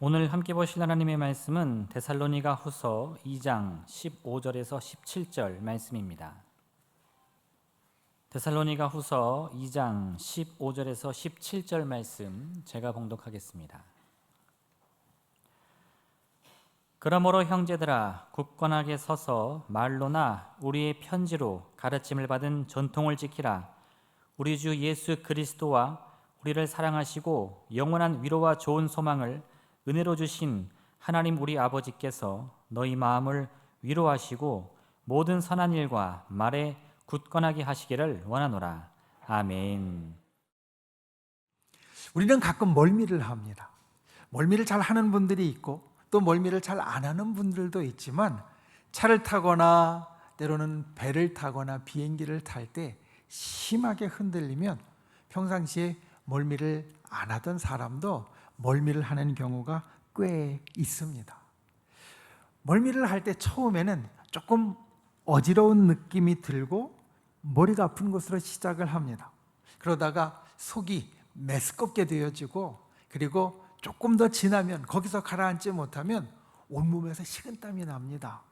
오늘 함께 보실 하나님의 말씀은 데살로니가 후서 2장 15절에서 17절 말씀입니다. 데살로니가 후서 2장 15절에서 17절 말씀 제가 봉독하겠습니다. 그러므로 형제들아, 굳건하게 서서 말로나 우리의 편지로 가르침을 받은 전통을 지키라. 우리 주 예수 그리스도와 우리를 사랑하시고 영원한 위로와 좋은 소망을 은혜로 주신 하나님 우리 아버지께서 너희 마음을 위로하시고 모든 선한 일과 말에 굳건하게 하시기를 원하노라. 아멘. 우리는 가끔 멀미를 합니다. 멀미를 잘 하는 분들이 있고 또 멀미를 잘 안 하는 분들도 있지만, 차를 타거나 때로는 배를 타거나 비행기를 탈 때 심하게 흔들리면 평상시에 멀미를 안 하던 사람도 멀미를 하는 경우가 꽤 있습니다. 멀미를 할 때 처음에는 조금 어지러운 느낌이 들고 머리가 아픈 것으로 시작을 합니다. 그러다가 속이 메스껍게 되어지고, 그리고 조금 더 지나면 거기서 가라앉지 못하면 온몸에서 식은땀이 납니다.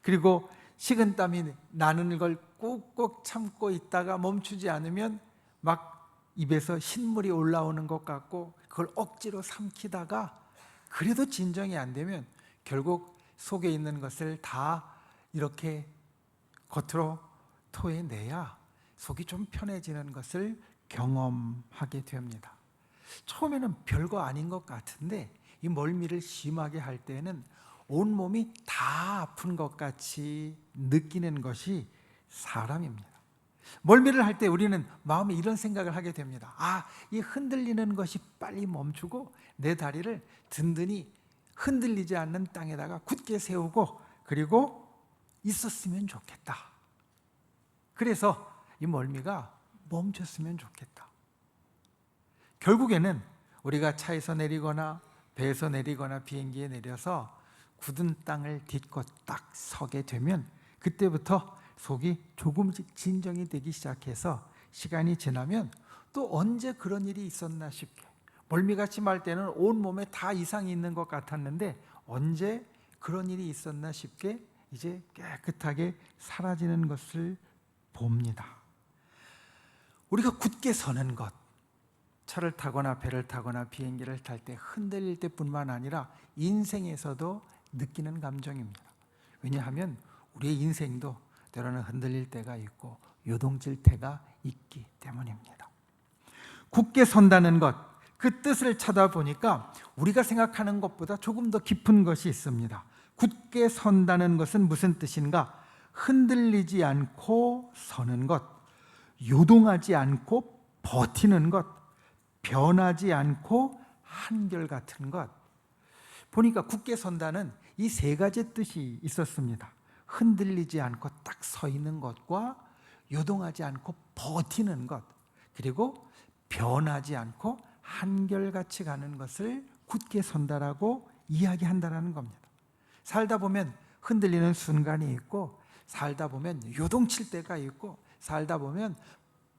그리고 식은땀이 나는 걸 꾹꾹 참고 있다가 멈추지 않으면 막 입에서 신물이 올라오는 것 같고, 그걸 억지로 삼키다가 그래도 진정이 안 되면 결국 속에 있는 것을 다 이렇게 겉으로 토해내야 속이 좀 편해지는 것을 경험하게 됩니다. 처음에는 별거 아닌 것 같은데 이 멀미를 심하게 할 때는 온몸이 다 아픈 것 같이 느끼는 것이 사람입니다. 멀미를 할 때 우리는 마음에 이런 생각을 하게 됩니다. 이 흔들리는 것이 빨리 멈추고 내 다리를 든든히 흔들리지 않는 땅에다가 굳게 세우고 그리고 있었으면 좋겠다. 그래서 이 멀미가 멈췄으면 좋겠다. 결국에는 우리가 차에서 내리거나 배에서 내리거나 비행기에 내려서 굳은 땅을 딛고 딱 서게 되면 그때부터 속이 조금씩 진정이 되기 시작해서 시간이 지나면 또 언제 그런 일이 있었나 싶게, 멀미가 심할 때는 온몸에 다 이상이 있는 것 같았는데 언제 그런 일이 있었나 싶게 이제 깨끗하게 사라지는 것을 봅니다. 우리가 굳게 서는 것, 차를 타거나 배를 타거나 비행기를 탈 때 흔들릴 때뿐만 아니라 인생에서도 느끼는 감정입니다. 왜냐하면 우리의 인생도 때로는 흔들릴 때가 있고 요동칠 때가 있기 때문입니다. 굳게 선다는 것, 그 뜻을 찾아보니까 우리가 생각하는 것보다 조금 더 깊은 것이 있습니다. 굳게 선다는 것은 무슨 뜻인가? 흔들리지 않고 서는 것, 요동하지 않고 버티는 것, 변하지 않고 한결같은 것. 보니까 굳게 선다는 이 세 가지 뜻이 있었습니다. 흔들리지 않고 딱 서 있는 것과 요동하지 않고 버티는 것, 그리고 변하지 않고 한결같이 가는 것을 굳게 선다라고 이야기한다는 겁니다. 살다 보면 흔들리는 순간이 있고, 살다 보면 요동칠 때가 있고, 살다 보면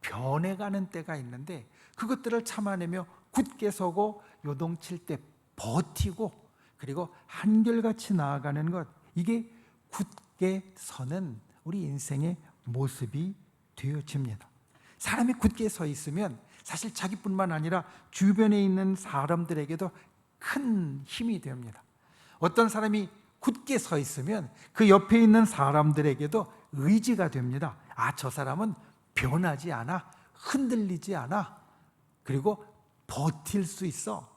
변해가는 때가 있는데 그것들을 참아내며 굳게 서고 요동칠 때 버티고 그리고 한결같이 나아가는 것, 이게 굳게 서는 우리 인생의 모습이 되어집니다. 사람이 굳게 서 있으면 사실 자기뿐만 아니라 주변에 있는 사람들에게도 큰 힘이 됩니다. 어떤 사람이 굳게 서 있으면 그 옆에 있는 사람들에게도 의지가 됩니다. 저 사람은 변하지 않아, 흔들리지 않아, 그리고 버틸 수 있어.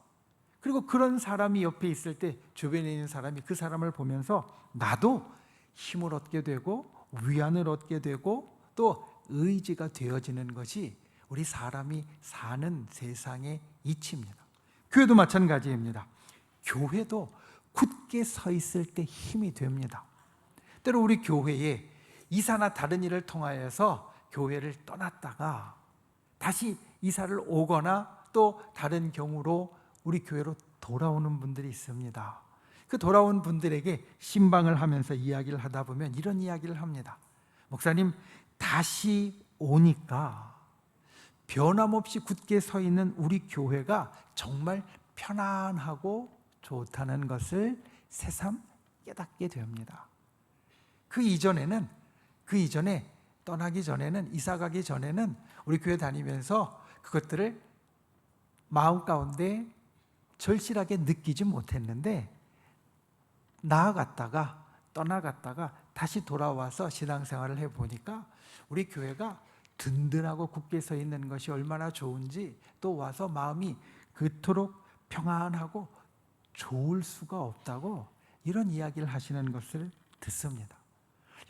그리고 그런 사람이 옆에 있을 때 주변에 있는 사람이 그 사람을 보면서 나도 힘을 얻게 되고 위안을 얻게 되고 또 의지가 되어지는 것이 우리 사람이 사는 세상의 이치입니다. 교회도 마찬가지입니다. 교회도 굳게 서 있을 때 힘이 됩니다. 때로 우리 교회에 이사나 다른 일을 통하여서 교회를 떠났다가 다시 이사를 오거나 또 다른 경우로 우리 교회로 돌아오는 분들이 있습니다. 그 돌아온 분들에게 신방을 하면서 이야기를 하다 보면 이런 이야기를 합니다. 목사님, 다시 오니까 변함없이 굳게 서 있는 우리 교회가 정말 편안하고 좋다는 것을 새삼 깨닫게 됩니다. 그 이전에 떠나기 전에는, 이사 가기 전에는 우리 교회 다니면서 그것들을 마음 가운데 절실하게 느끼지 못했는데, 나아갔다가 떠나갔다가 다시 돌아와서 신앙생활을 해보니까 우리 교회가 든든하고 굳게 서 있는 것이 얼마나 좋은지, 또 와서 마음이 그토록 평안하고 좋을 수가 없다고 이런 이야기를 하시는 것을 듣습니다.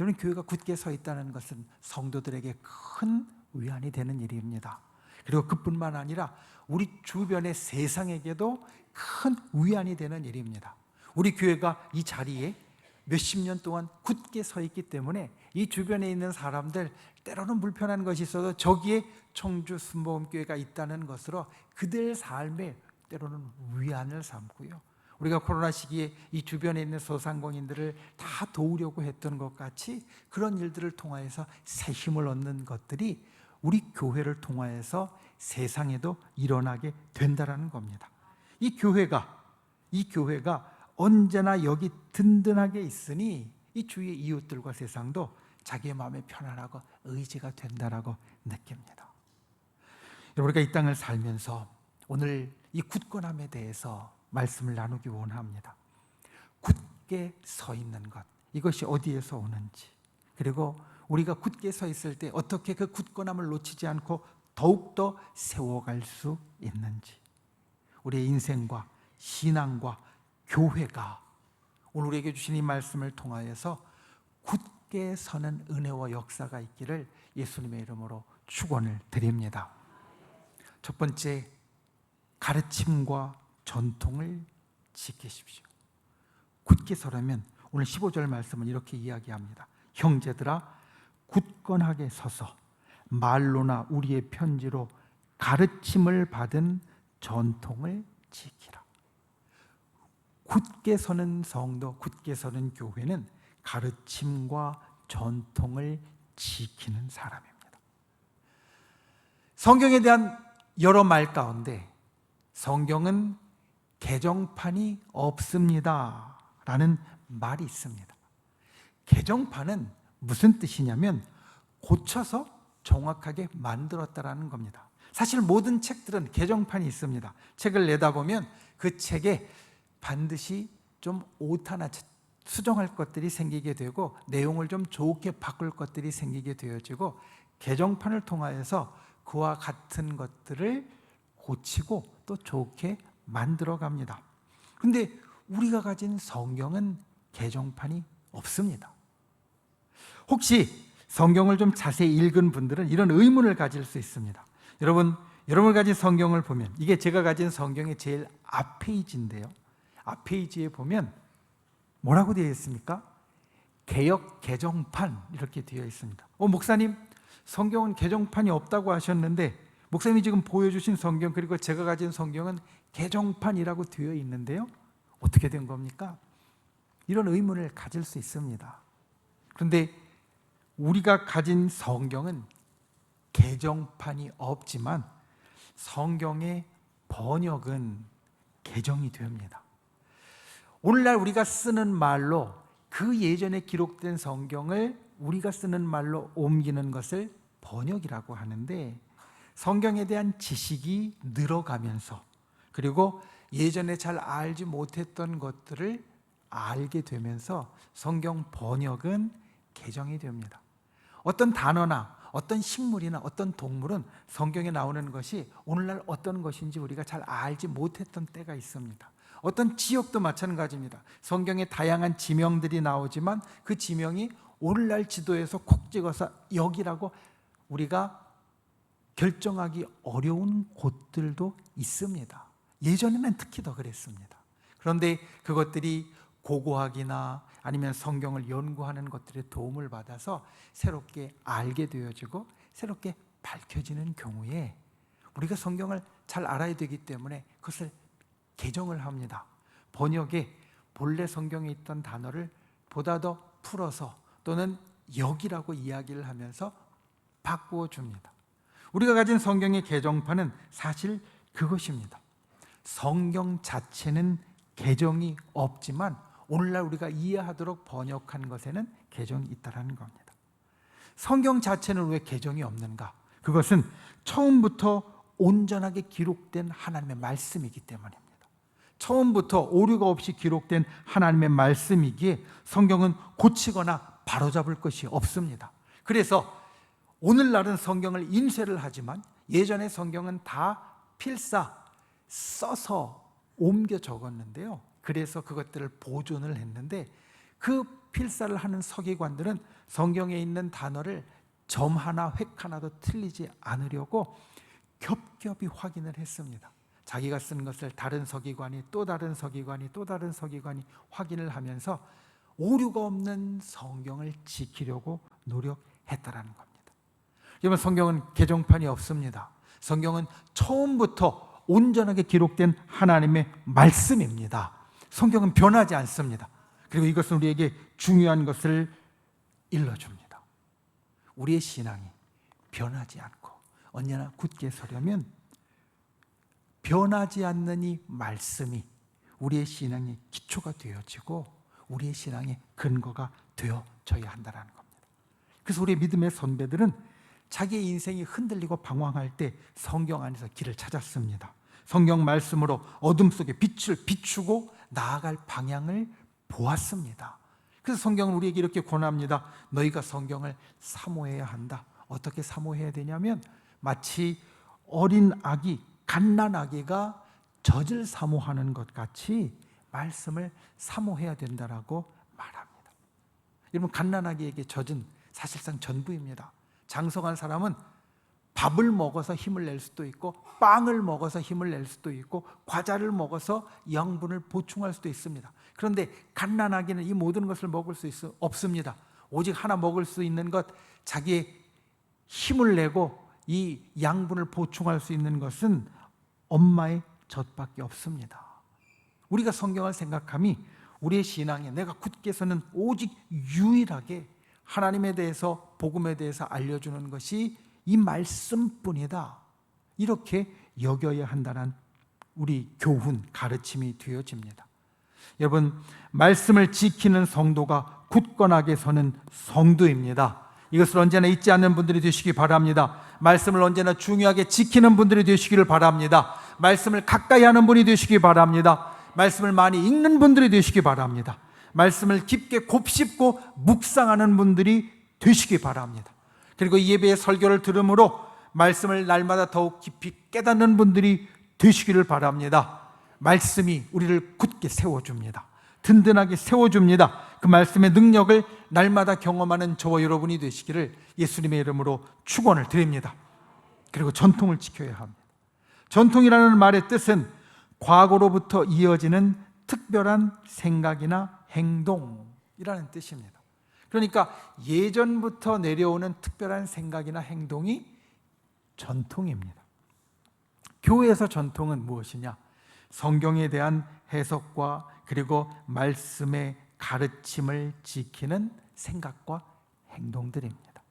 여러분, 교회가 굳게 서 있다는 것은 성도들에게 큰 위안이 되는 일입니다. 그리고 그뿐만 아니라 우리 주변의 세상에게도 큰 위안이 되는 일입니다. 우리 교회가 이 자리에 몇십 년 동안 굳게 서 있기 때문에 이 주변에 있는 사람들, 때로는 불편한 것이 있어도 저기에 청주 순복음교회가 있다는 것으로 그들 삶에 때로는 위안을 삼고요, 우리가 코로나 시기에 이 주변에 있는 소상공인들을 다 도우려고 했던 것 같이 그런 일들을 통하여서 새 힘을 얻는 것들이 우리 교회를 통하여서 세상에도 일어나게 된다는 겁니다. 이 교회가 언제나 여기 든든하게 있으니 이 주위의 이웃들과 세상도 자기의 마음에 편안하고 의지가 된다라고 느낍니다. 우리가 이 땅을 살면서 오늘 이 굳건함에 대해서 말씀을 나누기 원합니다. 굳게 서 있는 것, 이것이 어디에서 오는지, 그리고 우리가 굳게 서 있을 때 어떻게 그 굳건함을 놓치지 않고 더욱더 세워갈 수 있는지, 우리의 인생과 신앙과 교회가 오늘 우리에게 주신 이 말씀을 통하여서 굳게 서는 은혜와 역사가 있기를 예수님의 이름으로 축원을 드립니다. 첫 번째, 가르침과 전통을 지키십시오. 굳게 서려면 오늘 15절 말씀은 이렇게 이야기합니다. 형제들아, 굳건하게 서서 말로나 우리의 편지로 가르침을 받은 전통을 지키라. 굳게 서는 성도, 굳게 서는 교회는 가르침과 전통을 지키는 사람입니다. 성경에 대한 여러 말 가운데 성경은 개정판이 없습니다 라는 말이 있습니다. 개정판은 무슨 뜻이냐면 고쳐서 정확하게 만들었다라는 겁니다. 사실 모든 책들은 개정판이 있습니다. 책을 내다 보면 그 책에 반드시 좀 오타나 수정할 것들이 생기게 되고 내용을 좀 좋게 바꿀 것들이 생기게 되어지고, 개정판을 통하여서 그와 같은 것들을 고치고 또 좋게 만들어 갑니다. 그런데 우리가 가진 성경은 개정판이 없습니다. 혹시 성경을 좀 자세히 읽은 분들은 이런 의문을 가질 수 있습니다. 여러분 가진 성경을 보면, 이게 제가 가진 성경의 제일 앞페이지인데요, 앞페이지에 보면 뭐라고 되어 있습니까? 개역 개정판 이렇게 되어 있습니다. 목사님, 성경은 개정판이 없다고 하셨는데 목사님이 지금 보여주신 성경, 그리고 제가 가진 성경은 개정판이라고 되어 있는데요, 어떻게 된 겁니까? 이런 의문을 가질 수 있습니다. 그런데 우리가 가진 성경은 개정판이 없지만 성경의 번역은 개정이 됩니다. 오늘날 우리가 쓰는 말로 그 예전에 기록된 성경을 우리가 쓰는 말로 옮기는 것을 번역이라고 하는데, 성경에 대한 지식이 늘어가면서 그리고 예전에 잘 알지 못했던 것들을 알게 되면서 성경 번역은 개정이 됩니다. 어떤 단어나 어떤 식물이나 어떤 동물은 성경에 나오는 것이 오늘날 어떤 것인지 우리가 잘 알지 못했던 때가 있습니다. 어떤 지역도 마찬가지입니다. 성경에 다양한 지명들이 나오지만 그 지명이 오늘날 지도에서 콕 찍어서 여기라고 우리가 결정하기 어려운 곳들도 있습니다. 예전에는 특히 더 그랬습니다. 그런데 그것들이 고고학이나 아니면 성경을 연구하는 것들의 도움을 받아서 새롭게 알게 되어지고 새롭게 밝혀지는 경우에 우리가 성경을 잘 알아야 되기 때문에 그것을 개정을 합니다. 번역에 본래 성경에 있던 단어를 보다 더 풀어서 또는 여기라고 이야기를 하면서 바꾸어 줍니다. 우리가 가진 성경의 개정판은 사실 그것입니다. 성경 자체는 개정이 없지만 오늘날 우리가 이해하도록 번역한 것에는 개정이 있다는 겁니다. 성경 자체는 왜 개정이 없는가? 그것은 처음부터 온전하게 기록된 하나님의 말씀이기 때문입니다. 처음부터 오류가 없이 기록된 하나님의 말씀이기에 성경은 고치거나 바로잡을 것이 없습니다. 그래서 오늘날은 성경을 인쇄를 하지만 예전에 성경은 다 필사 써서 옮겨 적었는데요. 그래서 그것들을 보존을 했는데 그 필사를 하는 서기관들은 성경에 있는 단어를 점 하나 획 하나도 틀리지 않으려고 겹겹이 확인을 했습니다. 자기가 쓴 것을 다른 서기관이 또 다른 서기관이 또 다른 서기관이 확인을 하면서 오류가 없는 성경을 지키려고 노력했다라는 겁니다. 여러분, 성경은 개정판이 없습니다. 성경은 처음부터 온전하게 기록된 하나님의 말씀입니다. 성경은 변하지 않습니다. 그리고 이것은 우리에게 중요한 것을 일러줍니다. 우리의 신앙이 변하지 않고 언제나 굳게 서려면 변하지 않는 이 말씀이 우리의 신앙의 기초가 되어지고 우리의 신앙의 근거가 되어져야 한다는 겁니다. 그래서 우리의 믿음의 선배들은 자기의 인생이 흔들리고 방황할 때 성경 안에서 길을 찾았습니다. 성경 말씀으로 어둠 속에 빛을 비추고 나아갈 방향을 보았습니다. 그래서 성경은 우리에게 이렇게 권합니다. 너희가 성경을 사모해야 한다. 어떻게 사모해야 되냐면 마치 어린 아기, 갓난아기가 젖을 사모하는 것 같이 말씀을 사모해야 된다라고 말합니다. 여러분, 갓난아기에게 젖은 사실상 전부입니다. 장성한 사람은 밥을 먹어서 힘을 낼 수도 있고 빵을 먹어서 힘을 낼 수도 있고 과자를 먹어서 영분을 보충할 수도 있습니다. 그런데 갓난아기는 이 모든 것을 먹을 수 없습니다. 오직 하나 먹을 수 있는 것, 자기의 힘을 내고 이 양분을 보충할 수 있는 것은 엄마의 젖밖에 없습니다. 우리가 성경을 생각함이 우리의 신앙에 내가 굳게 서는 오직 유일하게 하나님에 대해서, 복음에 대해서 알려주는 것이 이 말씀뿐이다, 이렇게 여겨야 한다는 우리 교훈, 가르침이 되어집니다. 여러분, 말씀을 지키는 성도가 굳건하게 서는 성도입니다. 이것을 언제나 잊지 않는 분들이 되시기 바랍니다. 말씀을 언제나 중요하게 지키는 분들이 되시기를 바랍니다. 말씀을 가까이 하는 분이 되시기 바랍니다. 말씀을 많이 읽는 분들이 되시기 바랍니다. 말씀을 깊게 곱씹고 묵상하는 분들이 되시기 바랍니다. 그리고 이 예배의 설교를 들음으로 말씀을 날마다 더욱 깊이 깨닫는 분들이 되시기를 바랍니다. 말씀이 우리를 굳게 세워줍니다. 든든하게 세워줍니다. 그 말씀의 능력을 날마다 경험하는 저와 여러분이 되시기를 예수님의 이름으로 축원을 드립니다. 그리고 전통을 지켜야 합니다. 전통이라는 말의 뜻은 과거로부터 이어지는 특별한 생각이나 행동이라는 뜻입니다. 그러니까 예전부터 내려오는 특별한 생각이나 행동이 전통입니다. 교회에서 전통은 무엇이냐? 성경에 대한 해석과 그리고 말씀의 가르침을 지키는 생각과 행동들입니다.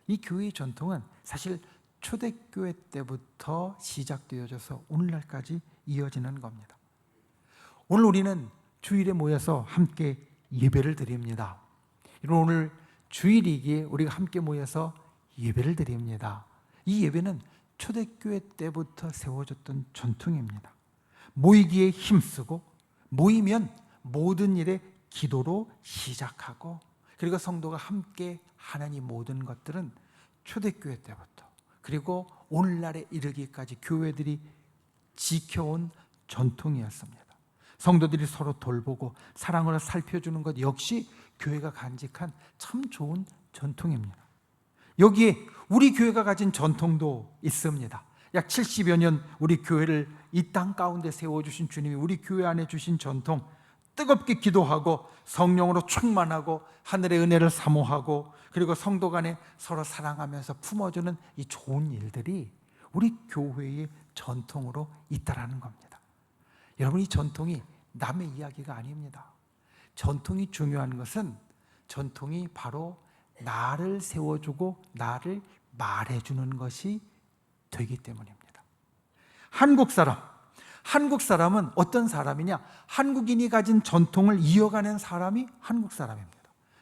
이 교회의 전통은 사실 초대교회 때부터 시작되어져서 오늘날까지 이어지는 겁니다. 오늘 우리는 주일에 모여서 함께 예배를 드립니다. 오늘 주일이기에 우리가 함께 모여서 예배를 드립니다. 이 예배는 초대교회 때부터 세워졌던 전통입니다. 모이기에 힘쓰고 모이면 모든 일에 기도로 시작하고 그리고 성도가 함께 하는 이 모든 것들은 초대교회 때부터 그리고 오늘날에 이르기까지 교회들이 지켜온 전통이었습니다. 성도들이 서로 돌보고 사랑으로 살펴주는 것 역시 교회가 간직한 참 좋은 전통입니다. 여기에 우리 교회가 가진 전통도 있습니다. 약 70여 년 우리 교회를 이 땅 가운데 세워주신 주님이 우리 교회 안에 주신 전통, 뜨겁게 기도하고 성령으로 충만하고 하늘의 은혜를 사모하고 그리고 성도 간에 서로 사랑하면서 품어주는 이 좋은 일들이 우리 교회의 전통으로 있다라는 겁니다. 여러분, 이 전통이 남의 이야기가 아닙니다. 전통이 중요한 것은 전통이 바로 나를 세워주고 나를 말해주는 것이 되기 때문입니다. 한국 사람, 한국 사람은 어떤 사람이냐? 한국인이 가진 전통을 이어가는 사람이 한국 사람입니다.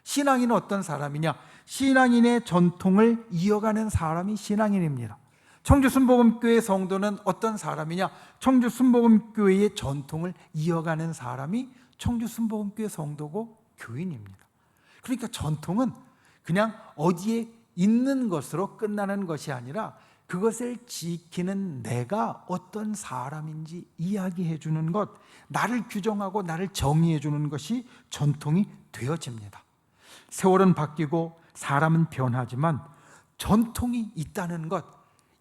신앙인은 어떤 사람이냐? 신앙인의 전통을 이어가는 사람이 신앙인입니다. 청주순복음교회 성도는 어떤 사람이냐? 청주순복음교회의 전통을 이어가는 사람이 청주순복음교회 성도고 교인입니다. 그러니까 전통은 그냥 어디에 있는 것으로 끝나는 것이 아니라 그것을 지키는 내가 어떤 사람인지 이야기해 주는 것, 나를 규정하고 나를 정의해 주는 것이 전통이 되어집니다. 세월은 바뀌고 사람은 변하지만 전통이 있다는 것,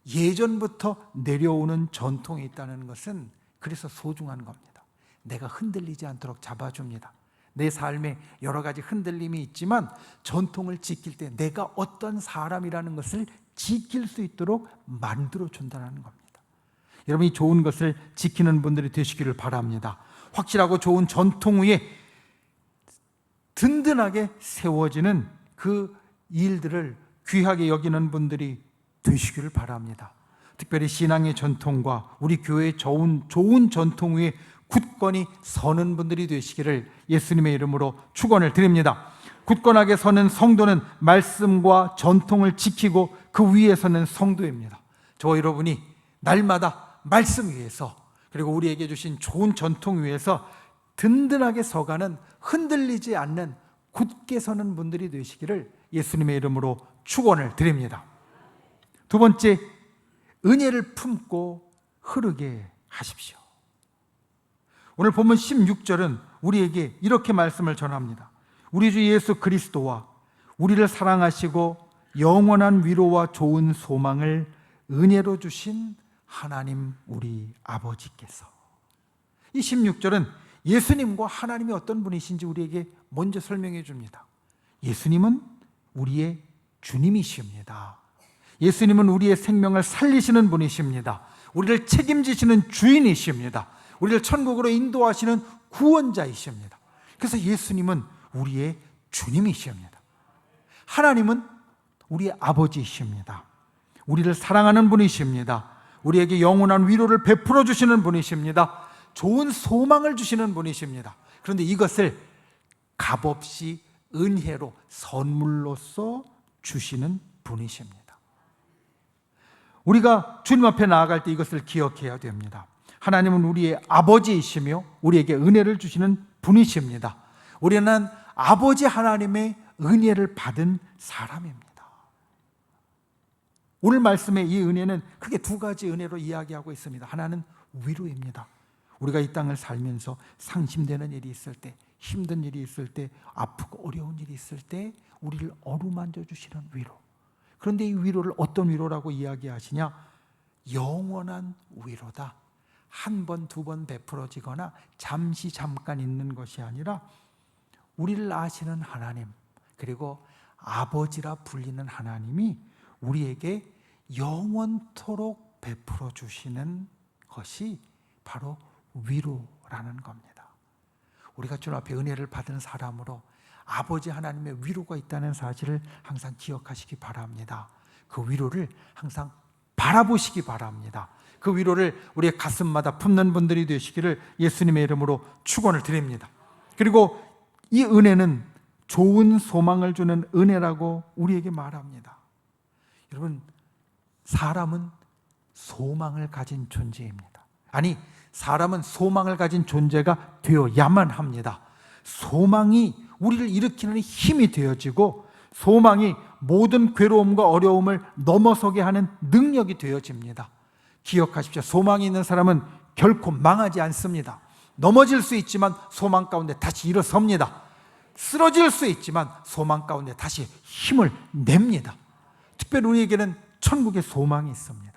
예전부터 내려오는 전통이 있다는 것은 그래서 소중한 겁니다. 내가 흔들리지 않도록 잡아줍니다. 내 삶에 여러 가지 흔들림이 있지만 전통을 지킬 때 내가 어떤 사람이라는 것을 지킬 수 있도록 만들어준다는 겁니다. 여러분이 좋은 것을 지키는 분들이 되시기를 바랍니다. 확실하고 좋은 전통 위에 든든하게 세워지는 그 일들을 귀하게 여기는 분들이 되시기를 바랍니다. 특별히 신앙의 전통과 우리 교회의 좋은 전통 위에 굳건히 서는 분들이 되시기를 예수님의 이름으로 축원을 드립니다. 굳건하게 서는 성도는 말씀과 전통을 지키고 그 위에 서는 성도입니다. 저와 여러분이 날마다 말씀 위에서 그리고 우리에게 주신 좋은 전통 위에서 든든하게 서가는 흔들리지 않는 굳게 서는 분들이 되시기를 예수님의 이름으로 축원을 드립니다. 두 번째, 은혜를 품고 흐르게 하십시오. 오늘 본문 16절은 우리에게 이렇게 말씀을 전합니다. 우리 주 예수 그리스도와 우리를 사랑하시고 영원한 위로와 좋은 소망을 은혜로 주신 하나님 우리 아버지께서. 이 16절은 예수님과 하나님이 어떤 분이신지 우리에게 먼저 설명해 줍니다. 예수님은 우리의 주님이십니다. 예수님은 우리의 생명을 살리시는 분이십니다. 우리를 책임지시는 주인이십니다. 우리를 천국으로 인도하시는 구원자이십니다. 그래서 예수님은 우리의 주님이십니다. 하나님은 우리의 아버지이십니다. 우리를 사랑하는 분이십니다. 우리에게 영원한 위로를 베풀어 주시는 분이십니다. 좋은 소망을 주시는 분이십니다. 그런데 이것을 값없이 은혜로 선물로서 주시는 분이십니다. 우리가 주님 앞에 나아갈 때 이것을 기억해야 됩니다. 하나님은 우리의 아버지이시며 우리에게 은혜를 주시는 분이십니다. 우리는 아버지 하나님의 은혜를 받은 사람입니다. 오늘 말씀의 이 은혜는 크게 두 가지 은혜로 이야기하고 있습니다. 하나는 위로입니다. 우리가 이 땅을 살면서 상심되는 일이 있을 때, 힘든 일이 있을 때, 아프고 어려운 일이 있을 때 우리를 어루만져 주시는 위로. 그런데 이 위로를 어떤 위로라고 이야기하시냐? 영원한 위로다. 한 번, 두 번 베풀어지거나 잠깐 있는 것이 아니라 우리를 아시는 하나님, 그리고 아버지라 불리는 하나님이 우리에게 영원토록 베풀어 주시는 것이 바로 위로라는 겁니다. 우리가 주님 앞에 은혜를 받은 사람으로 아버지 하나님의 위로가 있다는 사실을 항상 기억하시기 바랍니다. 그 위로를 항상 바라보시기 바랍니다. 그 위로를 우리의 가슴마다 품는 분들이 되시기를 예수님의 이름으로 축원을 드립니다. 그리고 이 은혜는 좋은 소망을 주는 은혜라고 우리에게 말합니다. 여러분, 사람은 소망을 가진 존재입니다. 아니, 사람은 소망을 가진 존재가 되어야만 합니다. 소망이 우리를 일으키는 힘이 되어지고 소망이 모든 괴로움과 어려움을 넘어서게 하는 능력이 되어집니다. 기억하십시오. 소망이 있는 사람은 결코 망하지 않습니다. 넘어질 수 있지만 소망 가운데 다시 일어섭니다. 쓰러질 수 있지만 소망 가운데 다시 힘을 냅니다. 특별히 우리에게는 천국의 소망이 있습니다.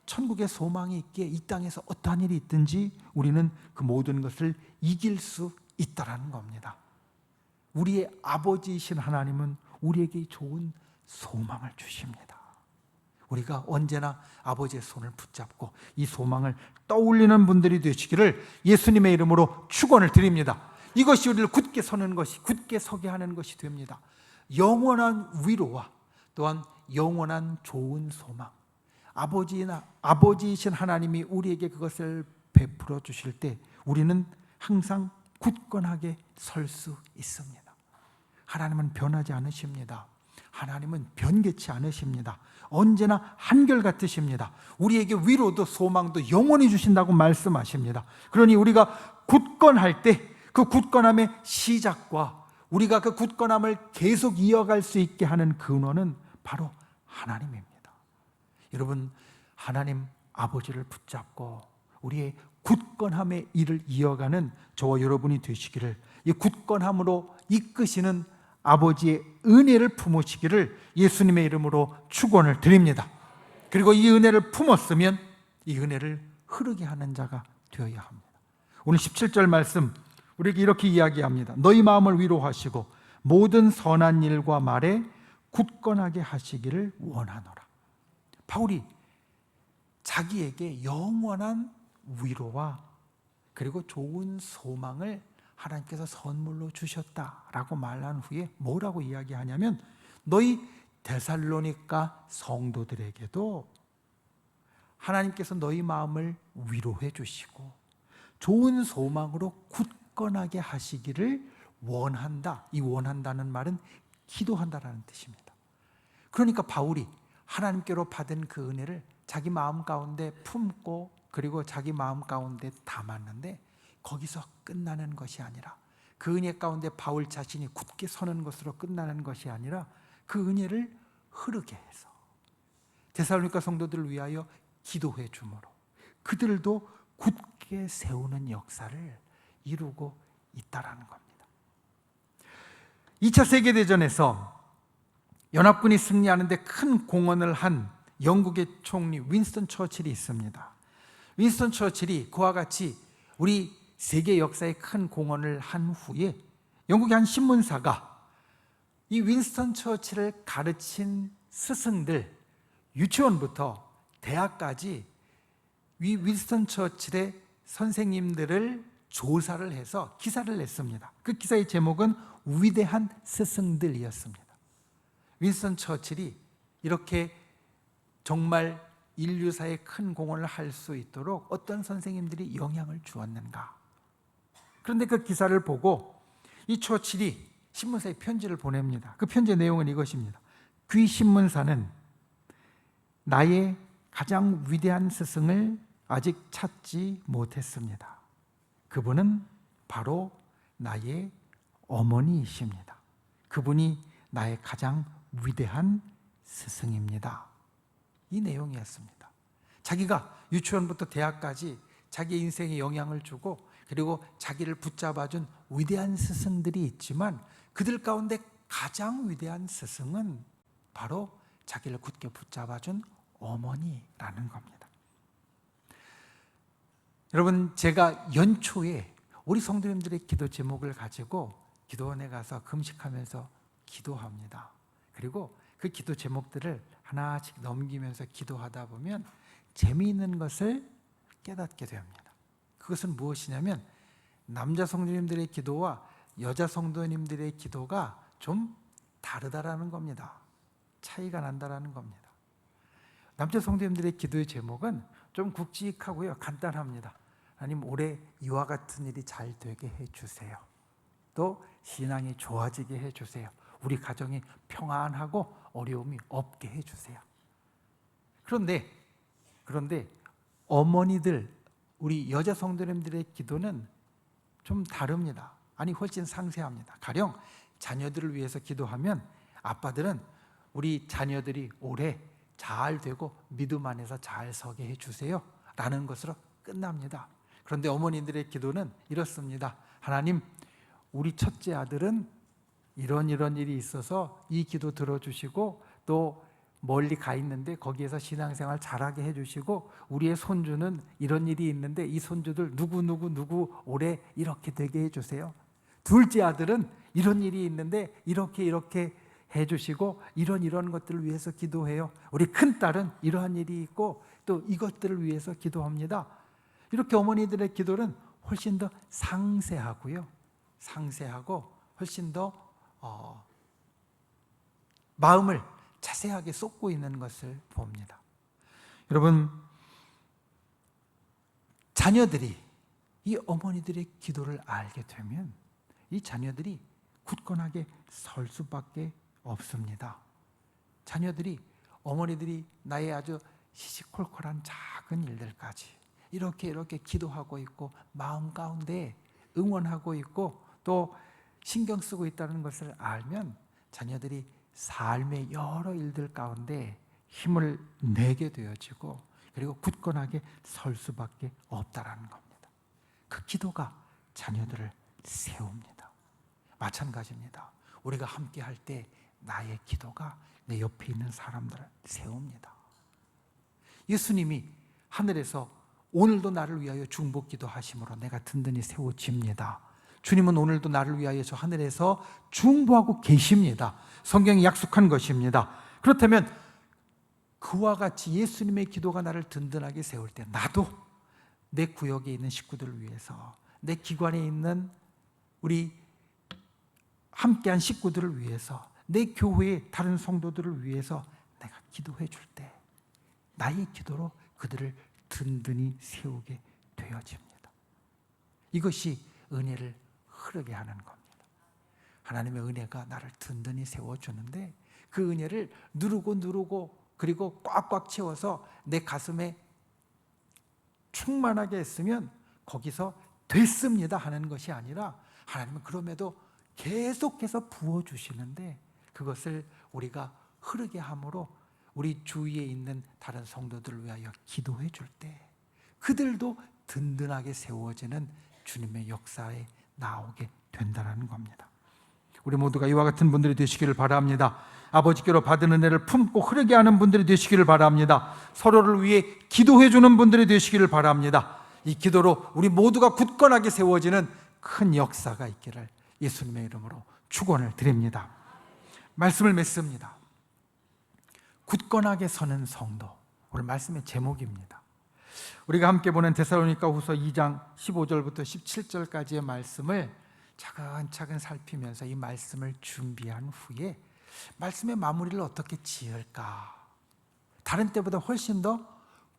천국의 소망이 있기에 이 땅에서 어떠한 일이 있든지 우리는 그 모든 것을 이길 수 있다는 겁니다. 우리의 아버지이신 하나님은 우리에게 좋은 소망을 주십니다. 우리가 언제나 아버지의 손을 붙잡고 이 소망을 떠올리는 분들이 되시기를 예수님의 이름으로 축원을 드립니다. 이것이 우리를 굳게 서는 것이, 굳게 서게 하는 것이 됩니다. 영원한 위로와 또한 영원한 좋은 소망, 아버지이신 하나님이 우리에게 그것을 베풀어 주실 때 우리는 항상 굳건하게 설 수 있습니다. 하나님은 변하지 않으십니다. 하나님은 변개치 않으십니다. 언제나 한결같으십니다. 우리에게 위로도 소망도 영원히 주신다고 말씀하십니다. 그러니 우리가 굳건할 때 그 굳건함의 시작과 우리가 그 굳건함을 계속 이어갈 수 있게 하는 근원은 바로 하나님입니다. 여러분, 하나님 아버지를 붙잡고 우리의 굳건함의 일을 이어가는 저와 여러분이 되시기를, 이 굳건함으로 이끄시는 아버지의 은혜를 품으시기를 예수님의 이름으로 축원을 드립니다. 그리고 이 은혜를 품었으면 이 은혜를 흐르게 하는 자가 되어야 합니다. 오늘 17절 말씀 우리에게 이렇게 이야기합니다. 너희 마음을 위로하시고 모든 선한 일과 말에 굳건하게 하시기를 원하노라. 바울이 자기에게 영원한 위로와 그리고 좋은 소망을 하나님께서 선물로 주셨다라고 말한 후에 뭐라고 이야기하냐면, 너희 데살로니가 성도들에게도 하나님께서 너희 마음을 위로해 주시고 좋은 소망으로 굳건하게 하시기를 원한다. 이 원한다는 말은 기도한다라는 뜻입니다. 그러니까 바울이 하나님께로 받은 그 은혜를 자기 마음 가운데 품고 그리고 자기 마음 가운데 담았는데, 거기서 끝나는 것이 아니라, 그 은혜 가운데 바울 자신이 굳게 서는 것으로 끝나는 것이 아니라 그 은혜를 흐르게 해서 데살로니가 성도들을 위하여 기도해 주므로 그들도 굳게 세우는 역사를 이루고 있다라는 겁니다. 2차 세계대전에서 연합군이 승리하는데 큰 공헌을 한 영국의 총리 윈스턴 처칠이 있습니다. 윈스턴 처칠이 그와 같이 우리 세계 역사에 큰 공헌을 한 후에 영국의 한 신문사가 이 윈스턴 처칠을 가르친 스승들, 유치원부터 대학까지 이 윈스턴 처칠의 선생님들을 조사를 해서 기사를 냈습니다. 그 기사의 제목은 위대한 스승들이었습니다. 윈스턴 처칠이 이렇게 정말 인류사에 큰 공헌을 할 수 있도록 어떤 선생님들이 영향을 주었는가. 그런데 그 기사를 보고 이 처칠이 신문사에 편지를 보냅니다. 그 편지의 내용은 이것입니다. 귀 신문사는 나의 가장 위대한 스승을 아직 찾지 못했습니다. 그분은 바로 나의 어머니이십니다. 그분이 나의 가장 위대한 스승입니다. 이 내용이었습니다. 자기가 유치원부터 대학까지 자기 인생에 영향을 주고 그리고 자기를 붙잡아준 위대한 스승들이 있지만 그들 가운데 가장 위대한 스승은 바로 자기를 굳게 붙잡아준 어머니라는 겁니다. 여러분, 제가 연초에 우리 성도님들의 기도 제목을 가지고 기도원에 가서 금식하면서 기도합니다. 그리고 그 기도 제목들을 하나씩 넘기면서 기도하다 보면 재미있는 것을 깨닫게 됩니다. 그것은 무엇이냐면 남자 성도님들의 기도와 여자 성도님들의 기도가 좀 다르다라는 겁니다. 차이가 난다라는 겁니다. 남자 성도님들의 기도의 제목은 좀 굵직하고요, 간단합니다. 하나님, 올해 이와 같은 일이 잘 되게 해주세요. 또 신앙이 좋아지게 해주세요. 우리 가정이 평안하고 어려움이 없게 해주세요. 그런데 어머니들, 우리 여자 성도님들의 기도는 좀 다릅니다. 아니, 훨씬 상세합니다. 가령 자녀들을 위해서 기도하면 아빠들은 우리 자녀들이 올해 잘 되고 믿음 안에서 잘 서게 해주세요 라는 것으로 끝납니다. 그런데 어머니들의 기도는 이렇습니다. 하나님, 우리 첫째 아들은 이런 일이 있어서 이 기도 들어주시고 또 멀리 가 있는데 거기에서 신앙생활 잘하게 해주시고, 우리의 손주는 이런 일이 있는데 이 손주들 누구 올해 이렇게 되게 해주세요. 둘째 아들은 이런 일이 있는데 이렇게 해주시고 이런 것들을 위해서 기도해요. 우리 큰딸은 이러한 일이 있고 또 이것들을 위해서 기도합니다. 이렇게 어머니들의 기도는 훨씬 더 상세하고 훨씬 더 마음을 자세하게 쏟고 있는 것을 봅니다. 여러분, 자녀들이 이 어머니들의 기도를 알게 되면 이 자녀들이 굳건하게 설 수밖에 없습니다. 자녀들이 어머니들이 나의 아주 시시콜콜한 작은 일들까지 이렇게 기도하고 있고 마음 가운데 응원하고 있고 또 신경 쓰고 있다는 것을 알면 자녀들이 삶의 여러 일들 가운데 힘을 내게 되어지고 그리고 굳건하게 설 수밖에 없다라는 겁니다. 그 기도가 자녀들을 세웁니다. 마찬가지입니다. 우리가 함께 할 때 나의 기도가 내 옆에 있는 사람들을 세웁니다. 예수님이 하늘에서 오늘도 나를 위하여 중보기도 하심으로 내가 든든히 세워집니다. 주님은 오늘도 나를 위하여 저 하늘에서 중보하고 계십니다. 성경이 약속한 것입니다. 그렇다면 그와 같이 예수님의 기도가 나를 든든하게 세울 때 나도 내 구역에 있는 식구들을 위해서 내 기관에 있는 우리 함께한 식구들을 위해서 내 교회의 다른 성도들을 위해서 내가 기도해 줄 때 나의 기도로 그들을 든든히 세우게 되어집니다. 이것이 은혜를 흐르게 하는 겁니다. 하나님의 은혜가 나를 든든히 세워주는데 그 은혜를 누르고 그리고 꽉꽉 채워서 내 가슴에 충만하게 했으면 거기서 됐습니다 하는 것이 아니라 하나님은 그럼에도 계속해서 부어주시는데 그것을 우리가 흐르게 함으로 우리 주위에 있는 다른 성도들을 위하여 기도해 줄 때 그들도 든든하게 세워지는 주님의 역사에 나오게 된다는 겁니다. 우리 모두가 이와 같은 분들이 되시기를 바랍니다. 아버지께로 받은 은혜를 품고 흐르게 하는 분들이 되시기를 바랍니다. 서로를 위해 기도해 주는 분들이 되시기를 바랍니다. 이 기도로 우리 모두가 굳건하게 세워지는 큰 역사가 있기를 예수님의 이름으로 축원을 드립니다. 말씀을 맺습니다. 굳건하게 서는 성도, 오늘 말씀의 제목입니다. 우리가 함께 보는 데살로니가후서 2장 15절부터 17절까지의 말씀을 차근차근 살피면서 이 말씀을 준비한 후에 말씀의 마무리를 어떻게 지을까? 다른 때보다 훨씬 더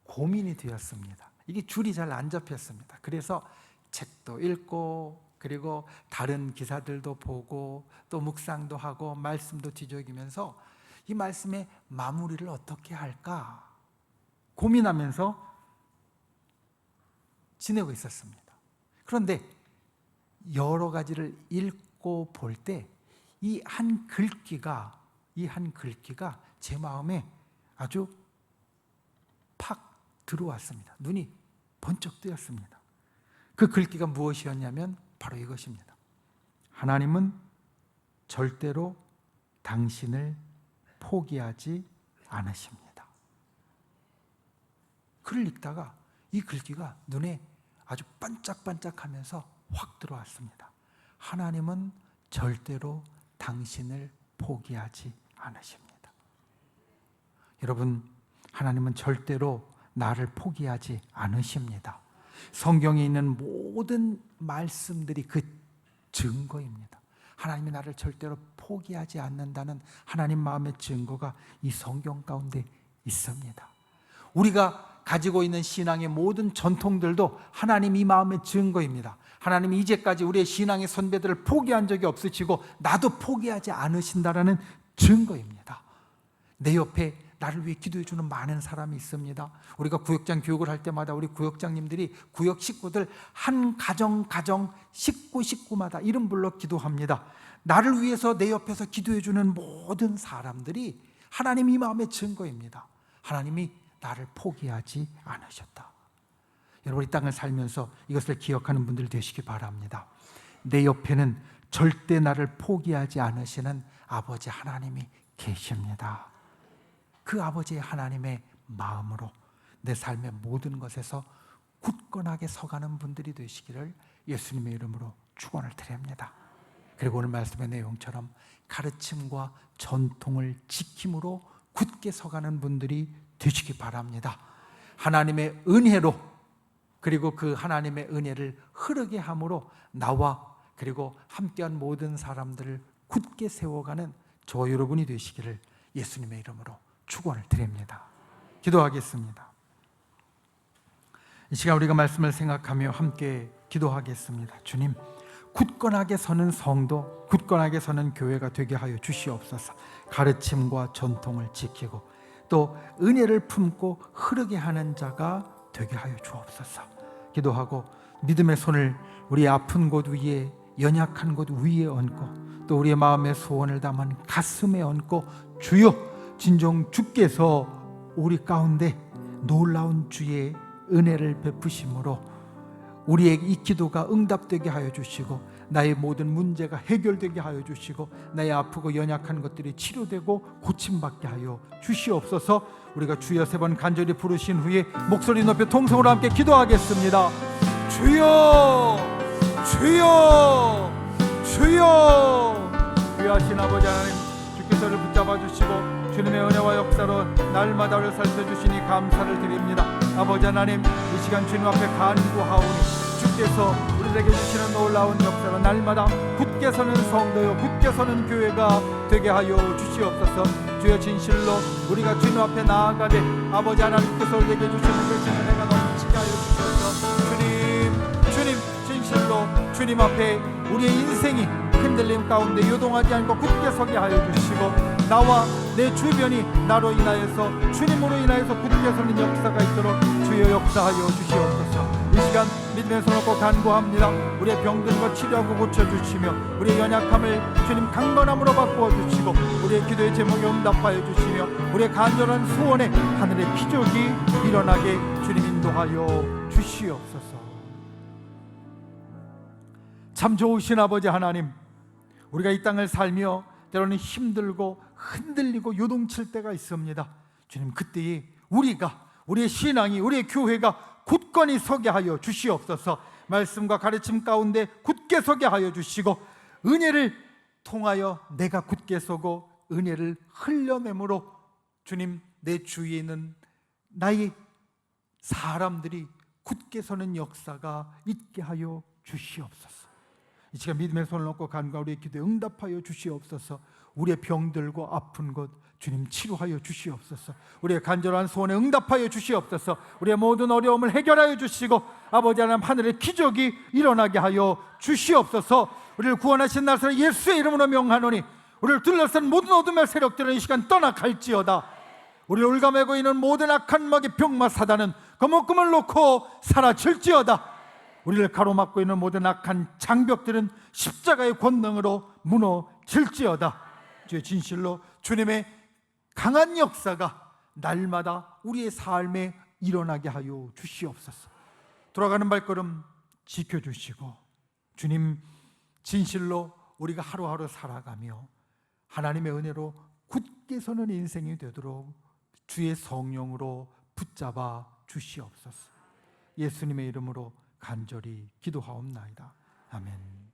고민이 되었습니다. 이게 줄이 잘 안 잡혔습니다. 그래서 책도 읽고 그리고 다른 기사들도 보고 또 묵상도 하고 말씀도 뒤적이면서 이 말씀의 마무리를 어떻게 할까 고민하면서 지내고 있었습니다. 그런데 여러 가지를 읽고 볼 때 이 한 글귀가 제 마음에 아주 팍 들어왔습니다. 눈이 번쩍 뜨였습니다. 그 글귀가 무엇이었냐면 바로 이것입니다. 하나님은 절대로 당신을 포기하지 않으십니다. 글을 읽다가 이 글귀가 눈에 아주 반짝반짝하면서 확 들어왔습니다. 하나님은 절대로 당신을 포기하지 않으십니다. 여러분, 하나님은 절대로 나를 포기하지 않으십니다. 성경에 있는 모든 말씀들이 그 증거입니다. 하나님이 나를 절대로 포기하지 않는다는 하나님 마음의 증거가 이 성경 가운데 있습니다. 우리가 가지고 있는 신앙의 모든 전통들도 하나님 이 마음의 증거입니다. 하나님이 이제까지 우리의 신앙의 선배들을 포기한 적이 없으시고 나도 포기하지 않으신다라는 증거입니다. 내 옆에 나를 위해 기도해 주는 많은 사람이 있습니다. 우리가 구역장 교육을 할 때마다 우리 구역장님들이 구역 식구들 한 가정 식구마다 이름 불러 기도합니다. 나를 위해서 내 옆에서 기도해 주는 모든 사람들이 하나님 이 마음의 증거입니다. 하나님이 나를 포기하지 않으셨다. 여러분, 이 땅을 살면서 이것을 기억하는 분들 되시기 바랍니다. 내 옆에는 절대 나를 포기하지 않으시는 아버지 하나님이 계십니다. 그 아버지 하나님의 마음으로 내 삶의 모든 것에서 굳건하게 서가는 분들이 되시기를 예수님의 이름으로 축원을 드립니다. 그리고 오늘 말씀의 내용처럼 가르침과 전통을 지킴으로 굳게 서가는 분들이 되시기 바랍니다. 하나님의 은혜로 그리고 그 하나님의 은혜를 흐르게 함으로 나와 그리고 함께한 모든 사람들을 굳게 세워가는 저 여러분이 되시기를 예수님의 이름으로 축원을 드립니다. 기도하겠습니다. 이 시간 우리가 말씀을 생각하며 함께 기도하겠습니다. 주님, 굳건하게 서는 성도, 굳건하게 서는 교회가 되게 하여 주시옵소서. 가르침과 전통을 지키고 또 은혜를 품고 흐르게 하는 자가 되게 하여 주옵소서. 기도하고 믿음의 손을 우리의 아픈 곳 위에, 연약한 곳 위에 얹고 또 우리의 마음의 소원을 담은 가슴에 얹고, 주여, 진정 주께서 우리 가운데 놀라운 주의 은혜를 베푸심으로 우리의 이 기도가 응답되게 하여 주시고, 나의 모든 문제가 해결되게 하여 주시고, 나의 아프고 연약한 것들이 치료되고 고침받게 하여 주시옵소서. 우리가 주여 3번 간절히 부르신 후에 목소리 높여 통성으로 함께 기도하겠습니다. 주여, 주여, 주여. 귀하신 아버지 하나님, 주께서 를 붙잡아 주시고 주님의 은혜와 역사로 날마다 를 살펴주시니 감사를 드립니다. 아버지 하나님, 이 시간 주님 앞에 간구하오니 주께서 우리에게 주시는 놀라운 역사로 날마다 굳게 서는 성도요, 굳게 서는 교회가 되게 하여 주시옵소서. 주여, 진실로 우리가 주님 앞에 나아가되 아버지 하나님께서 우리에게 주시는 그 은혜가 넘치게 하여 주셔서 주님, 진실로 주님 앞에 우리의 인생이 흔들림 가운데 요동하지 않고 굳게 서게 하여 주시고, 나와 내 주변이 나로 인하여서, 주님으로 인하여서 굳게 서는 역사가 있도록 주여 역사하여 주시옵소서. 이 시간 믿음의 손을 꼭 간구합니다. 우리의 병든 것 치료하고 고쳐주시며, 우리의 연약함을 주님 강건함으로 바꾸어 주시고, 우리의 기도의 제목에 응답하여 주시며, 우리의 간절한 소원에 하늘의 기적이 일어나게 주님 인도하여 주시옵소서. 참 좋으신 아버지 하나님, 우리가 이 땅을 살며 때로는 힘들고 흔들리고 요동칠 때가 있습니다. 주님, 그때에 우리의 신앙이, 우리의 교회가 굳건히 서게 하여 주시옵소서. 말씀과 가르침 가운데 굳게 서게 하여 주시고, 은혜를 통하여 내가 굳게 서고 은혜를 흘려내므로 주님, 내 주위에 있는 나의 사람들이 굳게 서는 역사가 있게 하여 주시옵소서. 이 시간 믿음의 손을 놓고 간구하고 우리의 기도에 응답하여 주시옵소서. 우리의 병들고 아픈 것 주님 치료하여 주시옵소서. 우리의 간절한 소원에 응답하여 주시옵소서. 우리의 모든 어려움을 해결하여 주시고, 아버지 하나님, 하늘의 기적이 일어나게 하여 주시옵소서. 우리를 구원하신 나사렛 예수의 이름으로 명하노니, 우리를 둘러싼 모든 어둠의 세력들은 이 시간 떠나갈지어다. 우리를 올가매고 있는 모든 악한 마귀 병마 사단은 거목금을 놓고 사라질지어다. 우리를 가로막고 있는 모든 악한 장벽들은 십자가의 권능으로 무너질지어다. 주의 진실로 주님의 강한 역사가 날마다 우리의 삶에 일어나게 하여 주시옵소서. 돌아가는 발걸음 지켜주시고, 주님, 진실로 우리가 하루하루 살아가며 하나님의 은혜로 굳게 서는 인생이 되도록 주의 성령으로 붙잡아 주시옵소서. 예수님의 이름으로 간절히 기도하옵나이다. 아멘.